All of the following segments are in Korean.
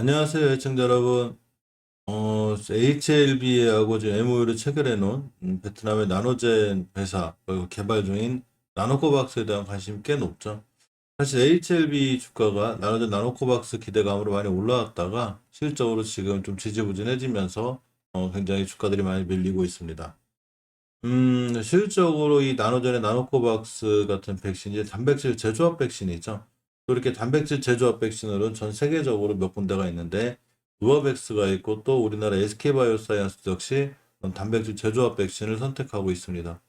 안녕하세요, 애청자 여러분. HLB하고 지금 MOU를 체결해 놓은 베트남의 나노젠 회사 그리고 개발 중인 나노코박스에 대한 관심이 꽤 높죠. 사실 HLB 주가가 나노젠 나노코박스 기대감으로 많이 올라왔다가 실적으로 지금 좀 지지부진해지면서 굉장히 주가들이 많이 밀리고 있습니다. 실적으로 이 나노젠의 나노코박스 같은 백신이 단백질 제조합 백신이죠. 또 이렇게 단백질 제조합 백신으로는 전 세계적으로 몇 군데가 있는데, 누아백스가 있고 또 우리나라 SK바이오사이언스 역시 단백질 제조합 백신을 선택하고 있습니다.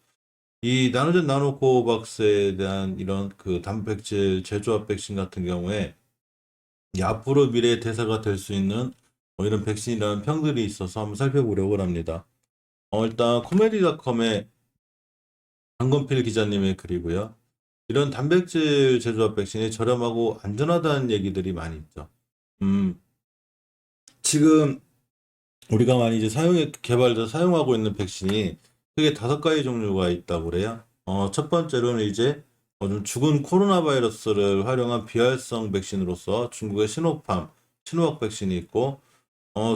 이 나노젠 나노코박스에 대한 이런 그 단백질 제조합 백신 같은 경우에 이 앞으로 미래의 대사가 될 수 있는 이런 백신이라는 평들이 있어서 한번 살펴보려고 합니다. 일단 코메디닷컴의 강건필 기자님의 글이고요. 이런 단백질 제조합 백신이 저렴하고 안전하다는 얘기들이 많이 있죠. 음, 지금 우리가 많이 이제 개발돼서 사용하고 있는 백신이 크게 5가지 종류가 있다고 그래요. 첫 번째로는 이제 좀 죽은 코로나 바이러스를 활용한 비활성 백신으로서 중국의 시노박 백신이 있고,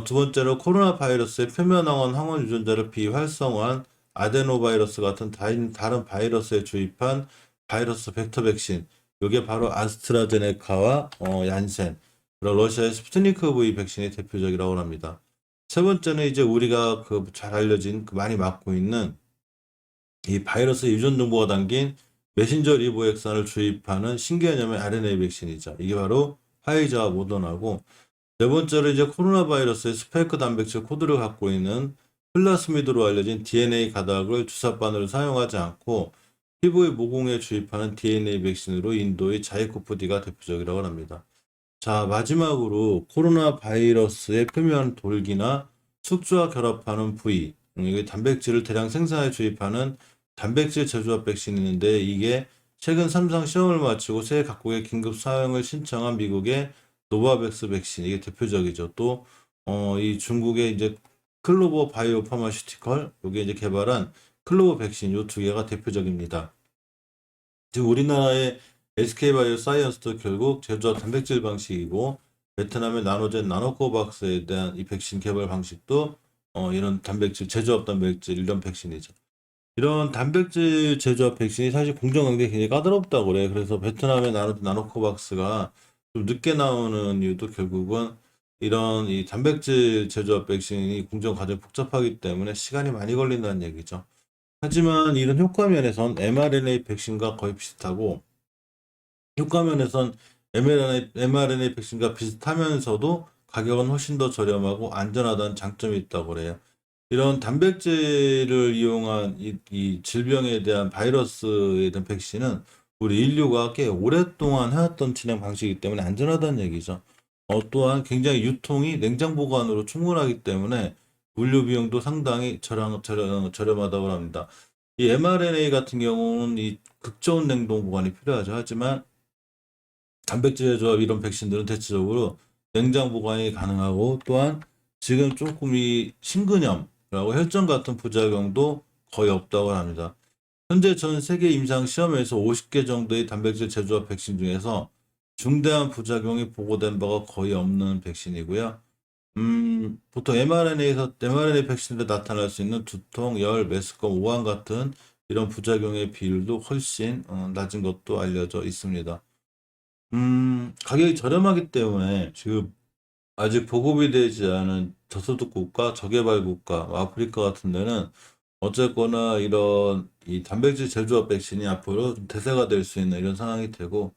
두 번째로 코로나 바이러스의 표면항원 항원 유전자를 비활성화한 아데노바이러스 같은 다른 바이러스에 주입한 바이러스 벡터 백신. 이게 바로 아스트라제네카와 얀센, 그리고 러시아의 스푸트니크 V 백신이 대표적이라고 합니다. 세 번째는 이제 우리가 그 잘 알려진 그 많이 맞고 있는 이 바이러스 유전 정보가 담긴 메신저 리보액산을 주입하는 신개념의 RNA 백신이죠. 이게 바로 화이자와 모더나고, 네 번째로 이제 코로나 바이러스의 스파이크 단백질 코드를 갖고 있는 플라스미드로 알려진 DNA 가닥을 주사바늘을 사용하지 않고 피부의 모공에 주입하는 DNA 백신으로 인도의 자이코프디가 대표적이라고 합니다. 자, 마지막으로 코로나 바이러스의 표면 돌기나 숙주와 결합하는 부위, 이게 단백질을 대량 생산해 주입하는 단백질 제조합 백신이 있는데, 이게 최근 3상 시험을 마치고 세계 각국의 긴급 사용을 신청한 미국의 노바백스 백신, 이게 대표적이죠. 또 이 중국의 이제 클로버 바이오 파마슈티컬, 이게 이제 개발한 클로버 백신, 요 두 개가 대표적입니다. 지금 우리나라의 SK바이오 사이언스도 결국 제조합 단백질 방식이고, 베트남의 나노젠 나노코박스에 대한 이 백신 개발 방식도 이런 단백질 제조합 단백질 이런 백신이죠. 이런 단백질 제조합 백신이 사실 공정 관계 굉장히 까다롭다고 그래. 그래서 베트남의 나노코박스가 좀 늦게 나오는 이유도 결국은 이런 이 단백질 제조합 백신이 공정 과정이 복잡하기 때문에 시간이 많이 걸린다는 얘기죠. 하지만 이런 효과 면에선 mRNA 백신과 거의 비슷하고, 효과 면에선 mRNA 백신과 비슷하면서도 가격은 훨씬 더 저렴하고 안전하다는 장점이 있다고 그래요. 이런 단백질을 이용한 이 질병에 대한 바이러스에 대한 백신은 우리 인류가 꽤 오랫동안 해왔던 진행 방식이기 때문에 안전하다는 얘기죠. 또한 굉장히 유통이 냉장 보관으로 충분하기 때문에 물류 비용도 상당히 저렴하다고 합니다. 이 mRNA 같은 경우는 이 극저온 냉동 보관이 필요하죠. 하지만 단백질 조합 이런 백신들은 대체적으로 냉장 보관이 가능하고, 또한 지금 조금 이 심근염이라고 혈전 같은 부작용도 거의 없다고 합니다. 현재 전 세계 임상 시험에서 50개 정도의 단백질 제조합 백신 중에서 중대한 부작용이 보고된 바가 거의 없는 백신이고요. 보통 mRNA 백신에 나타날 수 있는 두통, 열, 메스꺼움, 오한 같은 이런 부작용의 비율도 훨씬 낮은 것도 알려져 있습니다. 가격이 저렴하기 때문에 지금 아직 보급이 되지 않은 저소득 국가, 저개발 국가, 아프리카 같은 데는 어쨌거나 이런 이 단백질 제조합 백신이 앞으로 좀 대세가 될 수 있는 이런 상황이 되고,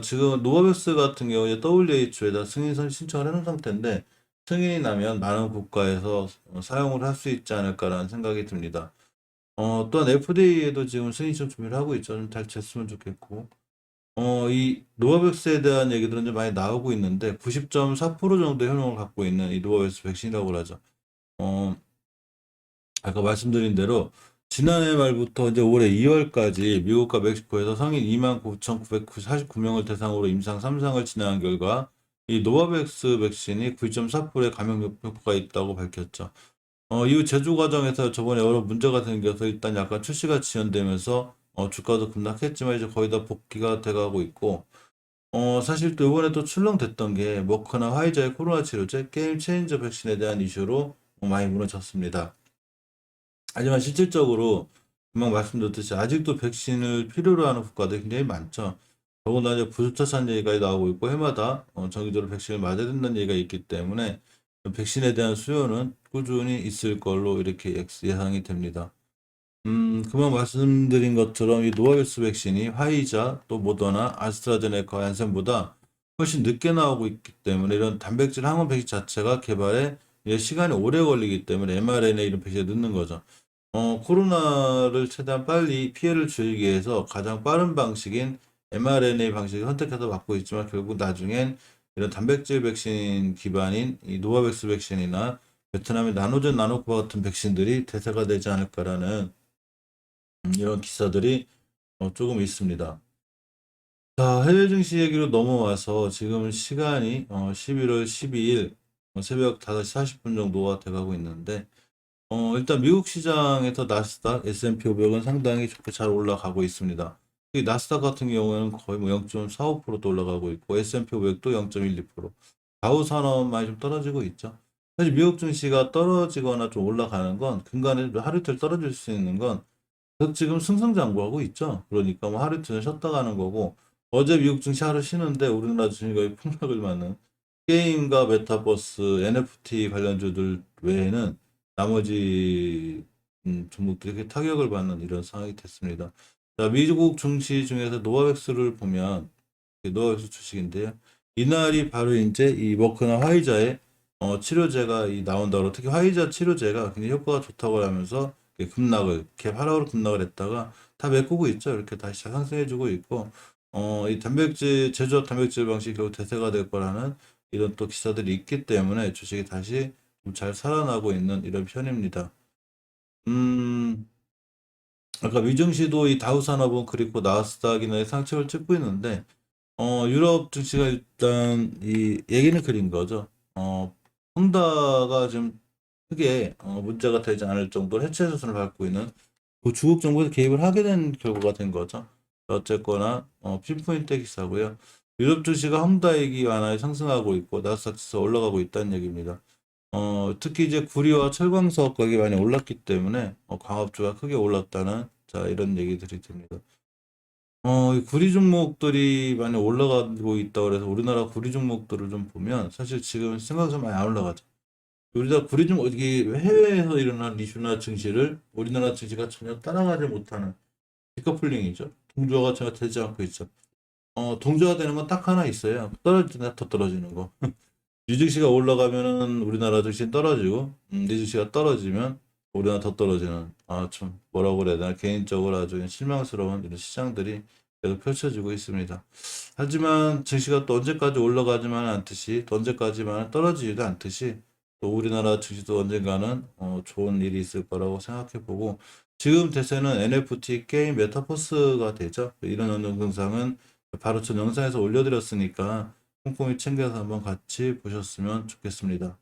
지금 노바백스 같은 경우에 WHO에다 승인 신청을 해놓은 상태인데, 승인이 나면 많은 국가에서 사용을 할 수 있지 않을까라는 생각이 듭니다. 또한 FDA에도 지금 승인 신청 준비를 하고 있죠. 좀 잘 됐으면 좋겠고. 이 노바백스에 대한 얘기들은 좀 많이 나오고 있는데, 90.4% 정도 효능을 갖고 있는 이 노바백스 백신이라고 하죠. 어, 아까 말씀드린 대로 지난해 말부터 이제 올해 2월까지 미국과 멕시코에서 성인 29,949명을 대상으로 임상 3상을 진행한 결과 이 노바백스 백신이 9.4%의 감염 효과가 있다고 밝혔죠. 이후 제조 과정에서 저번에 여러 문제가 생겨서 일단 약간 출시가 지연되면서 주가도 급락했지만 이제 거의 다 복귀가 돼가고 있고, 사실 또 이번에 또 출렁댔던 게 머크나 화이자의 코로나 치료제 게임 체인저 백신에 대한 이슈로 많이 무너졌습니다. 하지만 실질적으로 금방 말씀드렸듯이 아직도 백신을 필요로 하는 국가들이 굉장히 많죠. 더군다나 이제 부스터샷 얘기가 나오고 있고 해마다 정기적으로 백신을 맞아야 된다는 얘기가 있기 때문에 백신에 대한 수요는 꾸준히 있을 걸로 이렇게 예상이 됩니다. 금방 말씀드린 것처럼 이 노바백스 백신이 화이자, 또 모더나, 아스트라제네카, 얀센보다 훨씬 늦게 나오고 있기 때문에 이런 단백질 항원 백신 자체가 개발에 이제 시간이 오래 걸리기 때문에 mRNA 이런 백신이 늦는 거죠. 코로나를 최대한 빨리 피해를 줄이기 위해서 가장 빠른 방식인 mRNA 방식을 선택해서 맞고 있지만 결국 나중엔 이런 단백질 백신 기반인 이 노바백스 백신이나 베트남의 나노젠 나노코바 같은 백신들이 대세가 되지 않을까라는 이런 기사들이 조금 있습니다. 자, 해외 증시 얘기로 넘어와서 지금 시간이 11월 12일 새벽 5시 40분 정도가 돼가고 있는데 일단 미국 시장에서 나스닥, S&P 500은 상당히 좋게 잘 올라가고 있습니다. 이 나스닥 같은 경우에는 거의 뭐 0.45%도 올라가고 있고 S&P 500도 0.12%, 다우 산업 많이 좀 떨어지고 있죠. 사실 미국 증시가 떨어지거나 좀 올라가는 건 근간에 하루 이틀 떨어질 수 있는 건 계속 지금 승승장구하고 있죠. 그러니까 뭐 하루 이틀 쉬었다 가는 거고 어제 미국 증시 하루 쉬는데 우리나라 증시가 거의 폭락을 맞는 게임과 메타버스, NFT 관련주들 외에는 나머지 종목들이 이렇게 타격을 받는 이런 상황이 됐습니다. 자, 미국 증시 중에서 노바백스를 보면 노바백스 주식인데요. 이날이 바로 이제 이 머크나 화이자의 치료제가 나온다고 특히 화이자 치료제가 굉장히 효과가 좋다고 하면서 급락을 갭 하락으로 급락을 했다가 다 메꾸고 있죠. 이렇게 다시 상승해주고 있고 이 단백질 제조업 단백질 방식이 결국 대세가 될 거라는 이런 또 기사들이 있기 때문에 주식이 다시 좀 잘 살아나고 있는 이런 편입니다. 아까 미증시도 이 다우산업은 그리고 나스닥이나 상승을 찍고 있는데 유럽 증시가 일단 이 얘기는 그린 거죠. honda가 좀 크게 문제가 되지 않을 정도로 해체 수순을 밟고 있는 그 중국 정부에서 개입을 하게 된 결과가 된 거죠. 어쨌거나 pin포인트 기사고요. 유럽 증시가 헝다익이 완화에 상승하고 있고 나스닥 지수 올라가고 있다는 얘기입니다. 특히 이제 구리와 철강 사업 가격이 많이 올랐기 때문에 광업주가 크게 올랐다는 자 이런 얘기들이 됩니다. 이 구리 종목들이 많이 올라가고 있다고 그래서 우리나라 구리 종목들을 좀 보면 사실 지금 생각보다 많이 안 올라가죠. 우리나라 구리 종목 어디 해외에서 일어난 이슈나 증시를 우리나라 증시가 전혀 따라가지 못하는 디커플링이죠. 동조화가 전혀 되지 않고 있죠. 동조화 되는 건 딱 하나 있어요. 떨어지나 더 떨어지는 거. 유증시가 올라가면은 우리나라 증시 떨어지고, 유증시가 떨어지면 우리나라 더 떨어지는, 참, 뭐라고 그래야 되나, 개인적으로 아주 실망스러운 이런 시장들이 계속 펼쳐지고 있습니다. 하지만 증시가 또 언제까지 올라가지만 않듯이, 또 언제까지만 떨어지지도 않듯이, 또 우리나라 증시도 언젠가는 좋은 일이 있을 거라고 생각해 보고, 지금 대세는 NFT 게임 메타버스가 되죠. 이런 영상은 바로 전 영상에서 올려드렸으니까 꼼꼼히 챙겨서 한번 같이 보셨으면 좋겠습니다.